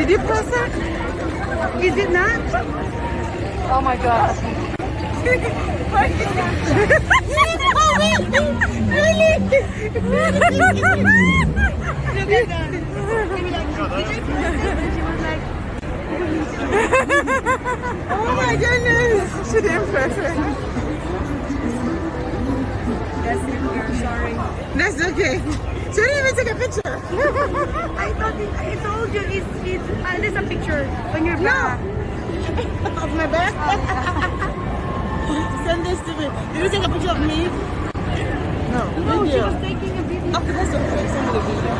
Did you press it? Is it not? Oh my god. Oh my goodness! She didn't press it. That's it, girl. Sorry. That's okay. She didn't even take a picture. I told you there's a picture on your back. Of my back? Send this to me. Did you take a picture of me? No. No, she Video. was taking a video. Okay, that's okay. Send me the video.